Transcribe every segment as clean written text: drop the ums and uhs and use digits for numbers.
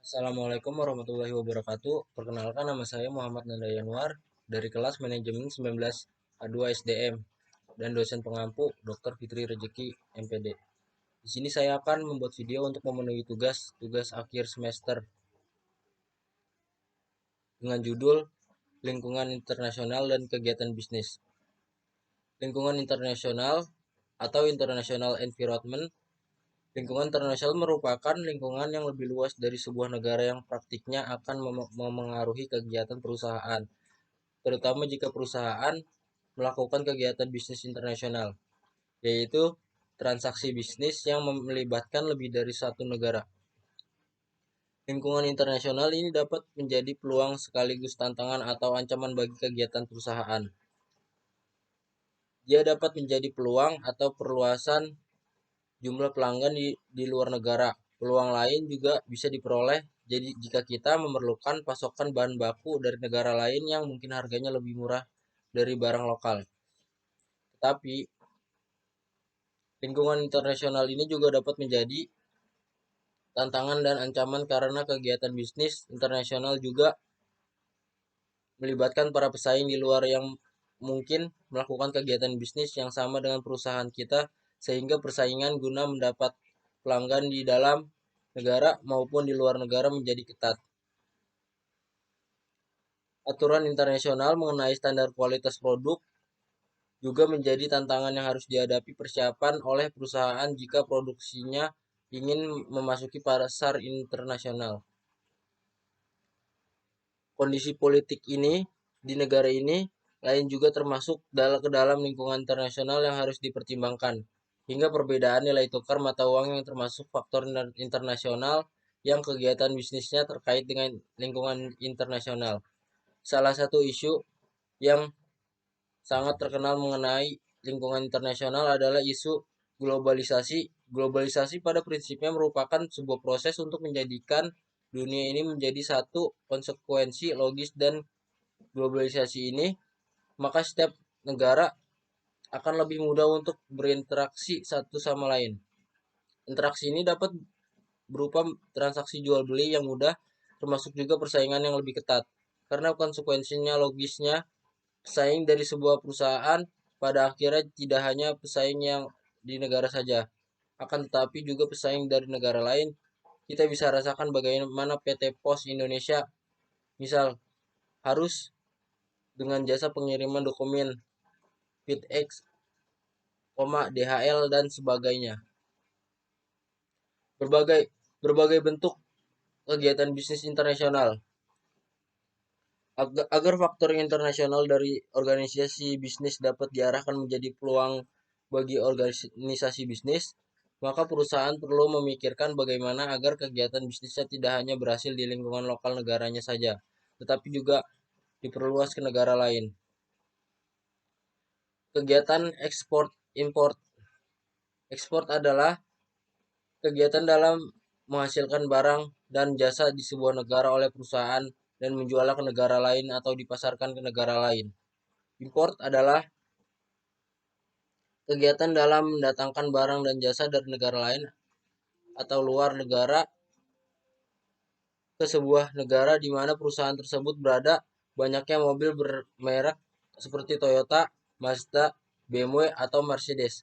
Assalamualaikum warahmatullahi wabarakatuh. Perkenalkan, nama saya Muhammad Nanda Yanuar dari kelas Manajemen 19 A2 SDM dan dosen pengampu Dr. Fitri Rejeki MPD. Di sini saya akan membuat video untuk memenuhi tugas akhir semester dengan judul Lingkungan Internasional dan Kegiatan Bisnis. Lingkungan internasional atau International Environment. Lingkungan internasional merupakan lingkungan yang lebih luas dari sebuah negara yang praktiknya akan memengaruhi kegiatan perusahaan, terutama jika perusahaan melakukan kegiatan bisnis internasional, yaitu transaksi bisnis yang melibatkan lebih dari satu negara. Lingkungan internasional ini dapat menjadi peluang sekaligus tantangan atau ancaman bagi kegiatan perusahaan. Dia dapat menjadi peluang atau perluasan jumlah pelanggan di luar negara. Peluang lain juga bisa diperoleh jadi jika kita memerlukan pasokan bahan baku dari negara lain yang mungkin harganya lebih murah dari barang lokal. Tetapi lingkungan internasional ini juga dapat menjadi tantangan dan ancaman karena kegiatan bisnis internasional juga melibatkan para pesaing di luar yang mungkin melakukan kegiatan bisnis yang sama dengan perusahaan kita, sehingga persaingan guna mendapat pelanggan di dalam negara maupun di luar negara menjadi ketat. Aturan internasional mengenai standar kualitas produk juga menjadi tantangan yang harus dihadapi persiapan oleh perusahaan jika produksinya ingin memasuki pasar internasional. Kondisi politik ini di negara ini lain juga termasuk ke dalam lingkungan internasional yang harus dipertimbangkan, hingga perbedaan nilai tukar mata uang yang termasuk faktor internasional yang kegiatan bisnisnya terkait dengan lingkungan internasional. Salah satu isu yang sangat terkenal mengenai lingkungan internasional adalah isu globalisasi. Globalisasi pada prinsipnya merupakan sebuah proses untuk menjadikan dunia ini menjadi satu. Konsekuensi logis dan globalisasi ini, maka setiap negara akan lebih mudah untuk berinteraksi satu sama lain. Interaksi ini dapat berupa transaksi jual beli yang mudah, termasuk juga persaingan yang lebih ketat. Karena konsekuensinya logisnya, pesaing dari sebuah perusahaan pada akhirnya tidak hanya pesaing yang di negara saja, akan tetapi juga pesaing dari negara lain. Kita bisa rasakan bagaimana PT Pos Indonesia misal harus dengan jasa pengiriman dokumen FedEx, DHL dan sebagainya. Berbagai berbagai bentuk kegiatan bisnis internasional. Agar faktor internasional dari organisasi bisnis dapat diarahkan menjadi peluang bagi organisasi bisnis, maka perusahaan perlu memikirkan bagaimana agar kegiatan bisnisnya tidak hanya berhasil di lingkungan lokal negaranya saja, tetapi juga diperluas ke negara lain. Kegiatan ekspor import. Ekspor adalah kegiatan dalam menghasilkan barang dan jasa di sebuah negara oleh perusahaan dan menjualnya ke negara lain atau dipasarkan ke negara lain. Import adalah kegiatan dalam mendatangkan barang dan jasa dari negara lain atau luar negara ke sebuah negara di mana perusahaan tersebut berada. Banyaknya mobil bermerek seperti Toyota, Mazda, BMW, atau Mercedes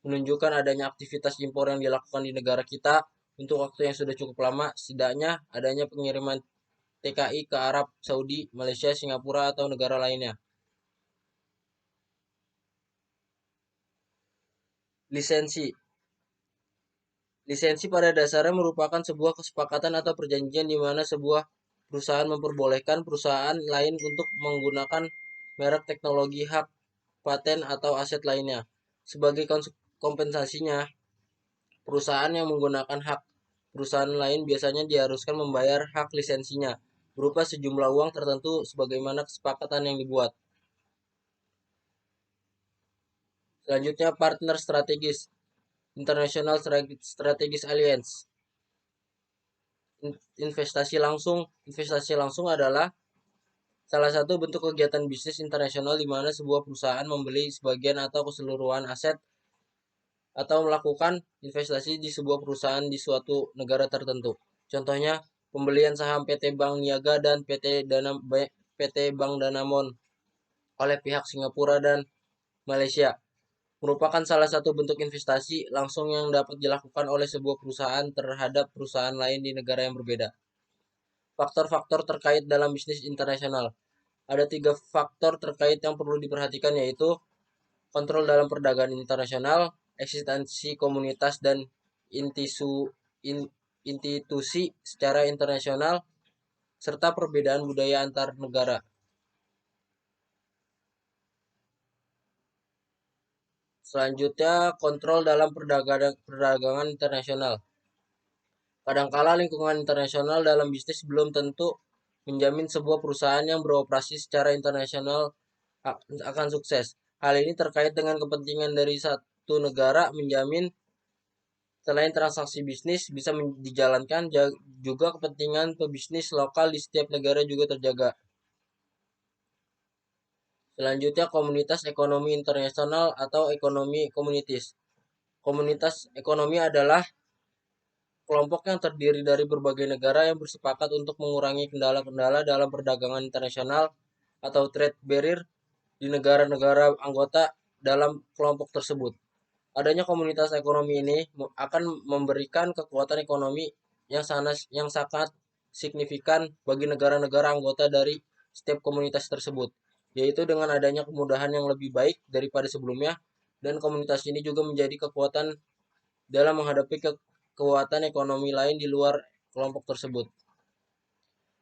menunjukkan adanya aktivitas impor yang dilakukan di negara kita untuk waktu yang sudah cukup lama, setidaknya adanya pengiriman TKI ke Arab Saudi, Malaysia, Singapura, atau negara lainnya. Lisensi. Lisensi pada dasarnya merupakan sebuah kesepakatan atau perjanjian di mana sebuah perusahaan memperbolehkan perusahaan lain untuk menggunakan merek teknologi, hak, paten, atau aset lainnya. Sebagai kompensasinya, perusahaan yang menggunakan hak perusahaan lain biasanya diharuskan membayar hak lisensinya berupa sejumlah uang tertentu sebagaimana kesepakatan yang dibuat. Selanjutnya, partner strategis. International Strategic Alliance. Investasi langsung adalah salah satu bentuk kegiatan bisnis internasional di mana sebuah perusahaan membeli sebagian atau keseluruhan aset atau melakukan investasi di sebuah perusahaan di suatu negara tertentu. Contohnya, pembelian saham PT Bank Niaga dan PT Bank Danamon oleh pihak Singapura dan Malaysia merupakan salah satu bentuk investasi langsung yang dapat dilakukan oleh sebuah perusahaan terhadap perusahaan lain di negara yang berbeda. Faktor-faktor terkait dalam bisnis internasional. Ada 3 faktor terkait yang perlu diperhatikan, yaitu kontrol dalam perdagangan internasional, eksistensi komunitas dan institusi secara internasional, serta perbedaan budaya antar negara. Selanjutnya, kontrol dalam perdagangan internasional. Kadangkala lingkungan internasional dalam bisnis belum tentu menjamin sebuah perusahaan yang beroperasi secara internasional akan sukses. Hal ini terkait dengan kepentingan dari satu negara menjamin selain transaksi bisnis bisa dijalankan, juga kepentingan pebisnis lokal di setiap negara juga terjaga. Selanjutnya, komunitas ekonomi internasional atau ekonomi komunitis. Komunitas ekonomi adalah kelompok yang terdiri dari berbagai negara yang bersepakat untuk mengurangi kendala-kendala dalam perdagangan internasional atau trade barrier di negara-negara anggota dalam kelompok tersebut. Adanya komunitas ekonomi ini akan memberikan kekuatan ekonomi yang sangat signifikan bagi negara-negara anggota dari setiap komunitas tersebut, yaitu dengan adanya kemudahan yang lebih baik daripada sebelumnya, dan komunitas ini juga menjadi kekuatan dalam menghadapi kekuatan ekonomi lain di luar kelompok tersebut.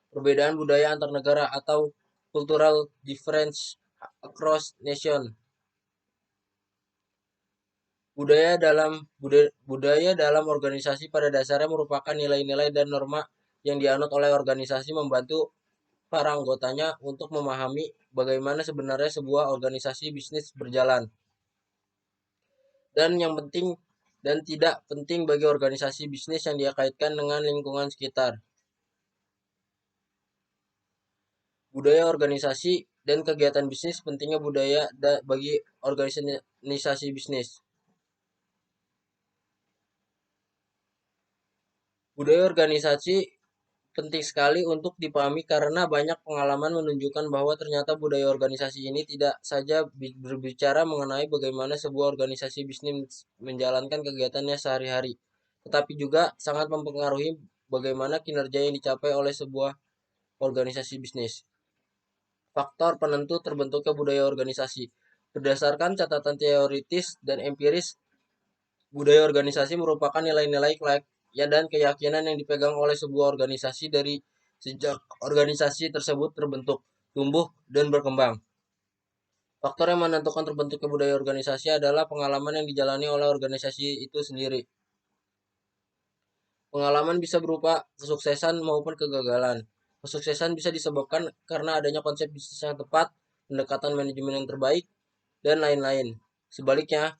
Perbedaan budaya antar negara atau cultural difference across nation. Budaya dalam organisasi pada dasarnya merupakan nilai-nilai dan norma yang dianut oleh organisasi, membantu para anggotanya untuk memahami bagaimana sebenarnya sebuah organisasi bisnis berjalan. Dan yang penting dan tidak penting bagi organisasi bisnis yang dia kaitkan dengan lingkungan sekitar. Budaya organisasi dan kegiatan bisnis. Pentingnya budaya bagi organisasi bisnis. Budaya organisasi penting sekali untuk dipahami karena banyak pengalaman menunjukkan bahwa ternyata budaya organisasi ini tidak saja berbicara mengenai bagaimana sebuah organisasi bisnis menjalankan kegiatannya sehari-hari, tetapi juga sangat mempengaruhi bagaimana kinerja yang dicapai oleh sebuah organisasi bisnis. Faktor penentu terbentuknya budaya organisasi. Berdasarkan catatan teoritis dan empiris, budaya organisasi merupakan nilai-nilai dan keyakinan yang dipegang oleh sebuah organisasi dari sejak organisasi tersebut terbentuk, tumbuh, dan berkembang. Faktor yang menentukan terbentuknya budaya organisasi adalah pengalaman yang dijalani oleh organisasi itu sendiri. Pengalaman bisa berupa kesuksesan maupun kegagalan. Kesuksesan bisa disebabkan karena adanya konsep bisnis yang tepat, pendekatan manajemen yang terbaik, dan lain-lain. Sebaliknya,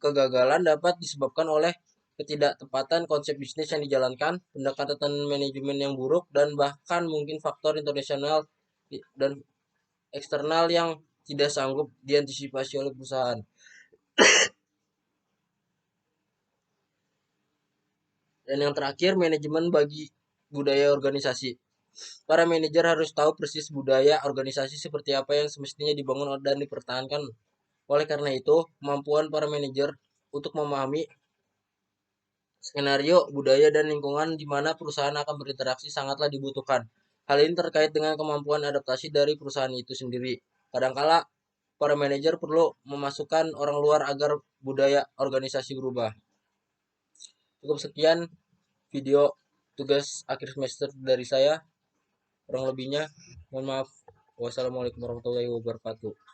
kegagalan dapat disebabkan oleh ketidaktepatan konsep bisnis yang dijalankan, pendekatan manajemen yang buruk, dan bahkan mungkin faktor internasional dan eksternal yang tidak sanggup diantisipasi oleh perusahaan. Dan yang terakhir, manajemen bagi budaya organisasi. Para manajer harus tahu persis budaya organisasi seperti apa yang semestinya dibangun dan dipertahankan. Oleh karena itu, kemampuan para manajer untuk memahami skenario, budaya, dan lingkungan di mana perusahaan akan berinteraksi sangatlah dibutuhkan. Hal ini terkait dengan kemampuan adaptasi dari perusahaan itu sendiri. Kadangkala, para manajer perlu memasukkan orang luar agar budaya organisasi berubah. Cukup sekian video tugas akhir semester dari saya. Kurang lebihnya, mohon maaf. Wassalamualaikum warahmatullahi wabarakatuh.